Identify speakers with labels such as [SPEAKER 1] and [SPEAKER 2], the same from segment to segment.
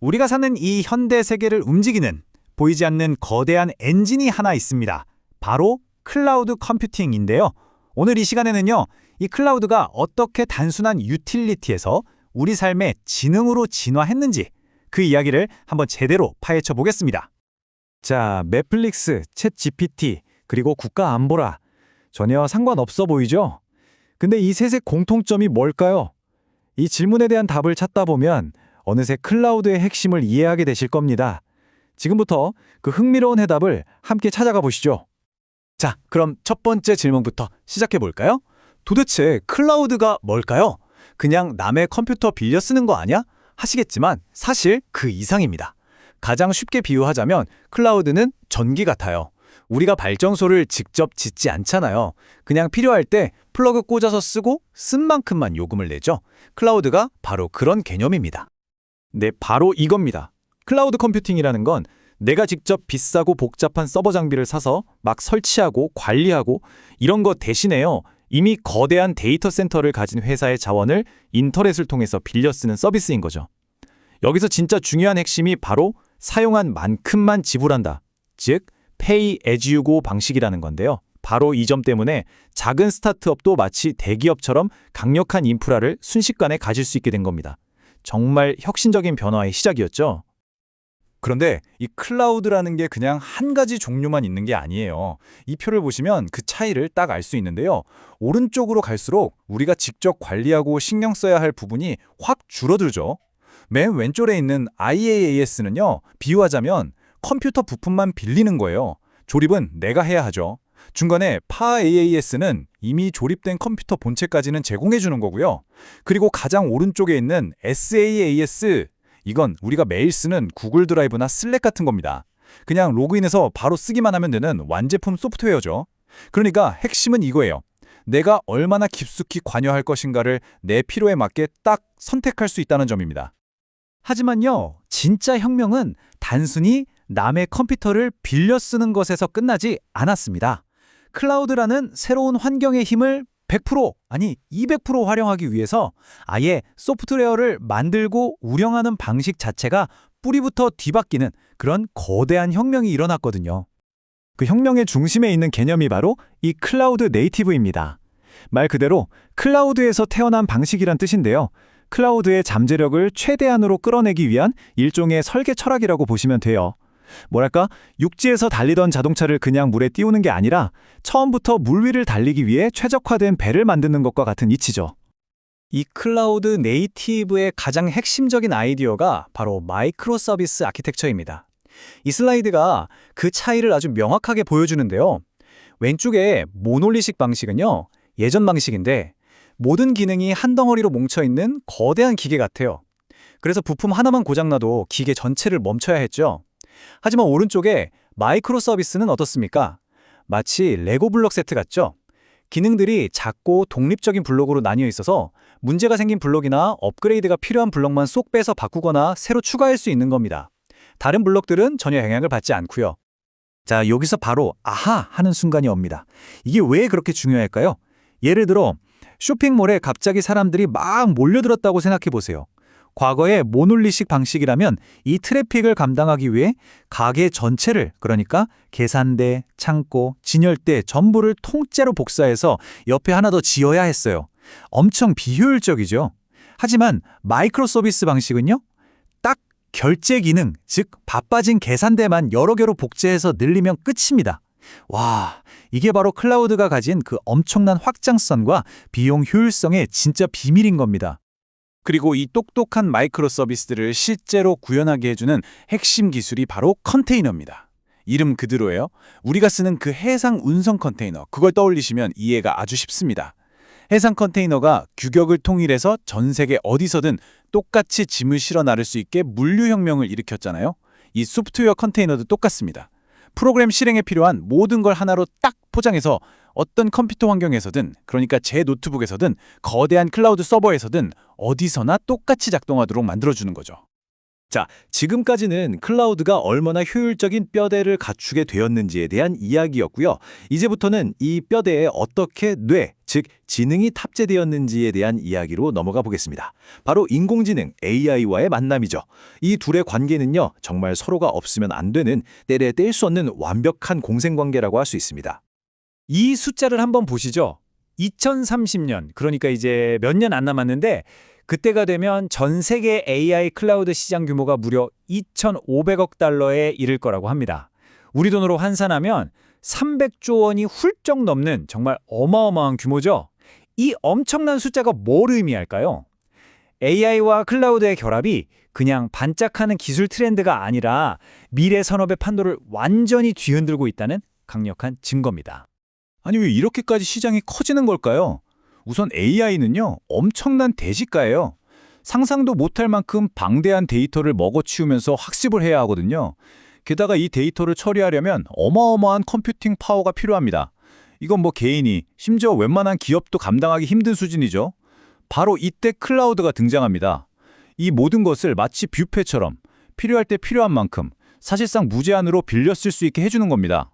[SPEAKER 1] 우리가 사는 이 현대 세계를 움직이는 보이지 않는 거대한 엔진이 하나 있습니다. 바로 클라우드 컴퓨팅인데요. 오늘 이 시간에는요, 이 클라우드가 어떻게 단순한 유틸리티에서 우리 삶의 지능으로 진화했는지 그 이야기를 한번 제대로 파헤쳐 보겠습니다.
[SPEAKER 2] 자, 넷플릭스, 챗 GPT, 그리고 국가 안보라. 전혀 상관없어 보이죠? 근데 이 셋의 공통점이 뭘까요? 이 질문에 대한 답을 찾다 보면 어느새 클라우드의 핵심을 이해하게 되실 겁니다. 지금부터 그 흥미로운 해답을 함께 찾아가 보시죠.
[SPEAKER 1] 자, 그럼 첫 번째 질문부터 시작해 볼까요? 도대체 클라우드가 뭘까요? 그냥 남의 컴퓨터 빌려 쓰는 거 아니야? 하시겠지만 사실 그 이상입니다. 가장 쉽게 비유하자면 클라우드는 전기 같아요. 우리가 발전소를 직접 짓지 않잖아요. 그냥 필요할 때 플러그 꽂아서 쓰고 쓴 만큼만 요금을 내죠. 클라우드가 바로 그런 개념입니다.
[SPEAKER 2] 네, 바로 이겁니다. 클라우드 컴퓨팅이라는 건 내가 직접 비싸고 복잡한 서버 장비를 사서 막 설치하고 관리하고 이런 거 대신에요. 이미 거대한 데이터 센터를 가진 회사의 자원을 인터넷을 통해서 빌려 쓰는 서비스인 거죠. 여기서 진짜 중요한 핵심이 바로 사용한 만큼만 지불한다. 즉, Pay as you go 방식이라는 건데요. 바로 이 점 때문에 작은 스타트업도 마치 대기업처럼 강력한 인프라를 순식간에 가질 수 있게 된 겁니다. 정말 혁신적인 변화의 시작이었죠.
[SPEAKER 3] 그런데 이 클라우드라는 게 그냥 한 가지 종류만 있는 게 아니에요. 이 표를 보시면 그 차이를 딱 알 수 있는데요. 오른쪽으로 갈수록 우리가 직접 관리하고 신경 써야 할 부분이 확 줄어들죠. 맨 왼쪽에 있는 IaaS는요. 비유하자면 컴퓨터 부품만 빌리는 거예요. 조립은 내가 해야 하죠. 중간에 PaaS는 이미 조립된 컴퓨터 본체까지는 제공해 주는 거고요. 그리고 가장 오른쪽에 있는 SaaS, 이건 우리가 매일 쓰는 구글 드라이브나 슬랙 같은 겁니다. 그냥 로그인해서 바로 쓰기만 하면 되는 완제품 소프트웨어죠. 그러니까 핵심은 이거예요. 내가 얼마나 깊숙이 관여할 것인가를 내 필요에 맞게 딱 선택할 수 있다는 점입니다.
[SPEAKER 1] 하지만요, 진짜 혁명은 단순히 남의 컴퓨터를 빌려 쓰는 것에서 끝나지 않았습니다. 클라우드라는 새로운 환경의 힘을 100% 아니 200% 활용하기 위해서 아예 소프트웨어를 만들고 운영하는 방식 자체가 뿌리부터 뒤바뀌는 그런 거대한 혁명이 일어났거든요.
[SPEAKER 2] 그 혁명의 중심에 있는 개념이 바로 이 클라우드 네이티브입니다. 말 그대로 클라우드에서 태어난 방식이란 뜻인데요. 클라우드의 잠재력을 최대한으로 끌어내기 위한 일종의 설계 철학이라고 보시면 돼요. 뭐랄까, 육지에서 달리던 자동차를 그냥 물에 띄우는 게 아니라 처음부터 물 위를 달리기 위해 최적화된 배를 만드는 것과 같은 이치죠.
[SPEAKER 1] 이 클라우드 네이티브의 가장 핵심적인 아이디어가 바로 마이크로 서비스 아키텍처입니다. 이 슬라이드가 그 차이를 아주 명확하게 보여주는데요. 왼쪽에 모놀리식 방식은요, 예전 방식인데 모든 기능이 한 덩어리로 뭉쳐있는 거대한 기계 같아요. 그래서 부품 하나만 고장나도 기계 전체를 멈춰야 했죠. 하지만 오른쪽에 마이크로 서비스는 어떻습니까? 마치 레고 블록 세트 같죠? 기능들이 작고 독립적인 블록으로 나뉘어 있어서 문제가 생긴 블록이나 업그레이드가 필요한 블록만 쏙 빼서 바꾸거나 새로 추가할 수 있는 겁니다. 다른 블록들은 전혀 영향을 받지 않고요.
[SPEAKER 2] 자, 여기서 바로 아하 하는 순간이 옵니다. 이게 왜 그렇게 중요할까요? 예를 들어 쇼핑몰에 갑자기 사람들이 막 몰려들었다고 생각해 보세요. 과거의 모놀리식 방식이라면 이 트래픽을 감당하기 위해 가게 전체를, 그러니까 계산대, 창고, 진열대 전부를 통째로 복사해서 옆에 하나 더 지어야 했어요. 엄청 비효율적이죠. 하지만 마이크로 서비스 방식은요, 딱 결제 기능, 즉 바빠진 계산대만 여러 개로 복제해서 늘리면 끝입니다. 와, 이게 바로 클라우드가 가진 그 엄청난 확장성과 비용 효율성의 진짜 비밀인 겁니다.
[SPEAKER 3] 그리고 이 똑똑한 마이크로 서비스들을 실제로 구현하게 해주는 핵심 기술이 바로 컨테이너입니다. 이름 그대로예요. 우리가 쓰는 그 해상 운송 컨테이너, 그걸 떠올리시면 이해가 아주 쉽습니다. 해상 컨테이너가 규격을 통일해서 전 세계 어디서든 똑같이 짐을 실어 나를 수 있게 물류혁명을 일으켰잖아요. 이 소프트웨어 컨테이너도 똑같습니다. 프로그램 실행에 필요한 모든 걸 하나로 딱 포장해서 어떤 컴퓨터 환경에서든, 그러니까 제 노트북에서든 거대한 클라우드 서버에서든 어디서나 똑같이 작동하도록 만들어주는 거죠.
[SPEAKER 2] 자, 지금까지는 클라우드가 얼마나 효율적인 뼈대를 갖추게 되었는지에 대한 이야기였고요. 이제부터는 이 뼈대에 어떻게 즉 지능이 탑재되었는지에 대한 이야기로 넘어가 보겠습니다. 바로 인공지능 AI와의 만남이죠. 이 둘의 관계는요, 정말 서로가 없으면 안 되는 때려 뗄 수 없는 완벽한 공생관계라고 할 수 있습니다.
[SPEAKER 1] 이 숫자를 한번 보시죠. 2030년, 그러니까 이제 몇 년 안 남았는데 그때가 되면 전 세계 AI 클라우드 시장 규모가 무려 2,500억 달러에 이를 거라고 합니다. 우리 돈으로 환산하면 300조 원이 훌쩍 넘는 정말 어마어마한 규모죠. 이 엄청난 숫자가 뭘 의미할까요? AI와 클라우드의 결합이 그냥 반짝하는 기술 트렌드가 아니라 미래 산업의 판도를 완전히 뒤흔들고 있다는 강력한 증거입니다.
[SPEAKER 3] 아니 왜 이렇게까지 시장이 커지는 걸까요? 우선 AI는요, 엄청난 대식가예요. 상상도 못할 만큼 방대한 데이터를 먹어치우면서 학습을 해야 하거든요. 게다가 이 데이터를 처리하려면 어마어마한 컴퓨팅 파워가 필요합니다. 이건 뭐 개인이, 심지어 웬만한 기업도 감당하기 힘든 수준이죠. 바로 이때 클라우드가 등장합니다. 이 모든 것을 마치 뷔페처럼 필요할 때 필요한 만큼 사실상 무제한으로 빌려 쓸 수 있게 해주는 겁니다.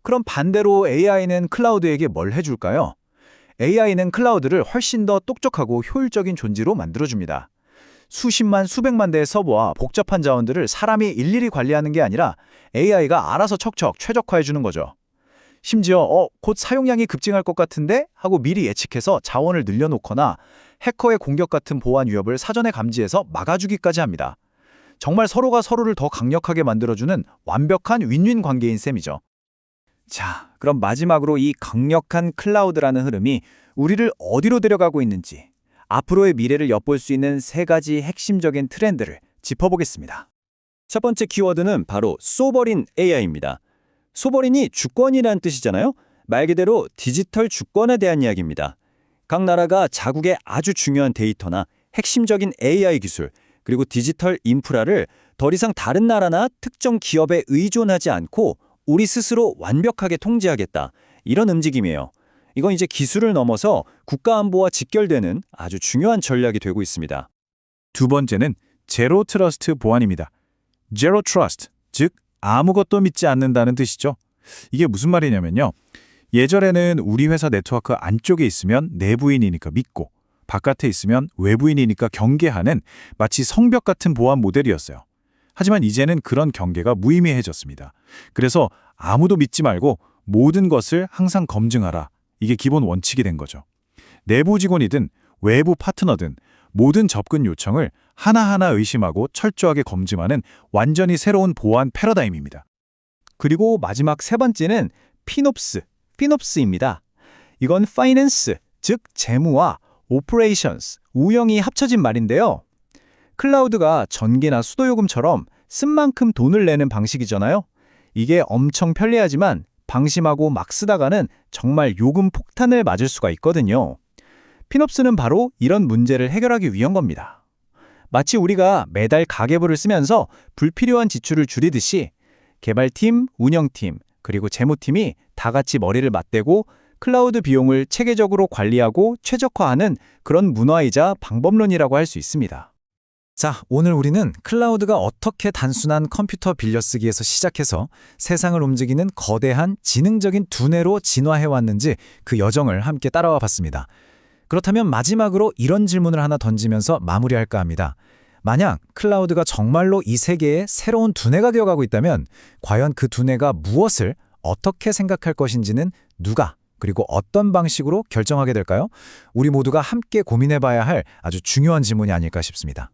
[SPEAKER 2] 그럼 반대로 AI는 클라우드에게 뭘 해줄까요? AI는 클라우드를 훨씬 더 똑똑하고 효율적인 존재로 만들어줍니다. 수십만, 수백만 대의 서버와 복잡한 자원들을 사람이 일일이 관리하는 게 아니라 AI가 알아서 척척 최적화해주는 거죠. 심지어 곧 사용량이 급증할 것 같은데 하고 미리 예측해서 자원을 늘려놓거나 해커의 공격 같은 보안 위협을 사전에 감지해서 막아주기까지 합니다. 정말 서로가 서로를 더 강력하게 만들어주는 완벽한 윈윈 관계인 셈이죠. 자, 그럼 마지막으로 이 강력한 클라우드라는 흐름이 우리를 어디로 데려가고 있는지, 앞으로의 미래를 엿볼 수 있는 세 가지 핵심적인 트렌드를 짚어보겠습니다. 첫 번째 키워드는 바로 소버린 AI입니다. 소버린이 주권이란 뜻이잖아요. 말 그대로 디지털 주권에 대한 이야기입니다. 각 나라가 자국의 아주 중요한 데이터나 핵심적인 AI 기술, 그리고 디지털 인프라를 더 이상 다른 나라나 특정 기업에 의존하지 않고 우리 스스로 완벽하게 통제하겠다. 이런 움직임이에요. 이건 이제 기술을 넘어서 국가안보와 직결되는 아주 중요한 전략이 되고 있습니다.
[SPEAKER 3] 두 번째는 제로 트러스트 보안입니다. 제로 트러스트, 즉 아무것도 믿지 않는다는 뜻이죠. 이게 무슨 말이냐면요. 예전에는 우리 회사 네트워크 안쪽에 있으면 내부인이니까 믿고 바깥에 있으면 외부인이니까 경계하는 마치 성벽 같은 보안 모델이었어요. 하지만 이제는 그런 경계가 무의미해졌습니다. 그래서 아무도 믿지 말고 모든 것을 항상 검증하라. 이게 기본 원칙이 된 거죠. 내부 직원이든 외부 파트너든 모든 접근 요청을 하나하나 의심하고 철저하게 검증하는 완전히 새로운 보안 패러다임입니다.
[SPEAKER 2] 그리고 마지막 세 번째는 피놉스입니다. 이건 파이낸스, 즉 재무와 오퍼레이션스, 운영이 합쳐진 말인데요. 클라우드가 전기나 수도요금처럼 쓴 만큼 돈을 내는 방식이잖아요. 이게 엄청 편리하지만 방심하고 막 쓰다가는 정말 요금 폭탄을 맞을 수가 있거든요. 피놉스는 바로 이런 문제를 해결하기 위한 겁니다. 마치 우리가 매달 가계부를 쓰면서 불필요한 지출을 줄이듯이 개발팀, 운영팀, 그리고 재무팀이 다 같이 머리를 맞대고 클라우드 비용을 체계적으로 관리하고 최적화하는 그런 문화이자 방법론이라고 할 수 있습니다.
[SPEAKER 1] 자, 오늘 우리는 클라우드가 어떻게 단순한 컴퓨터 빌려쓰기에서 시작해서 세상을 움직이는 거대한 지능적인 두뇌로 진화해왔는지 그 여정을 함께 따라와 봤습니다. 그렇다면 마지막으로 이런 질문을 하나 던지면서 마무리할까 합니다. 만약 클라우드가 정말로 이 세계의 새로운 두뇌가 되어가고 있다면 과연 그 두뇌가 무엇을 어떻게 생각할 것인지는 누가 그리고 어떤 방식으로 결정하게 될까요? 우리 모두가 함께 고민해봐야 할 아주 중요한 질문이 아닐까 싶습니다.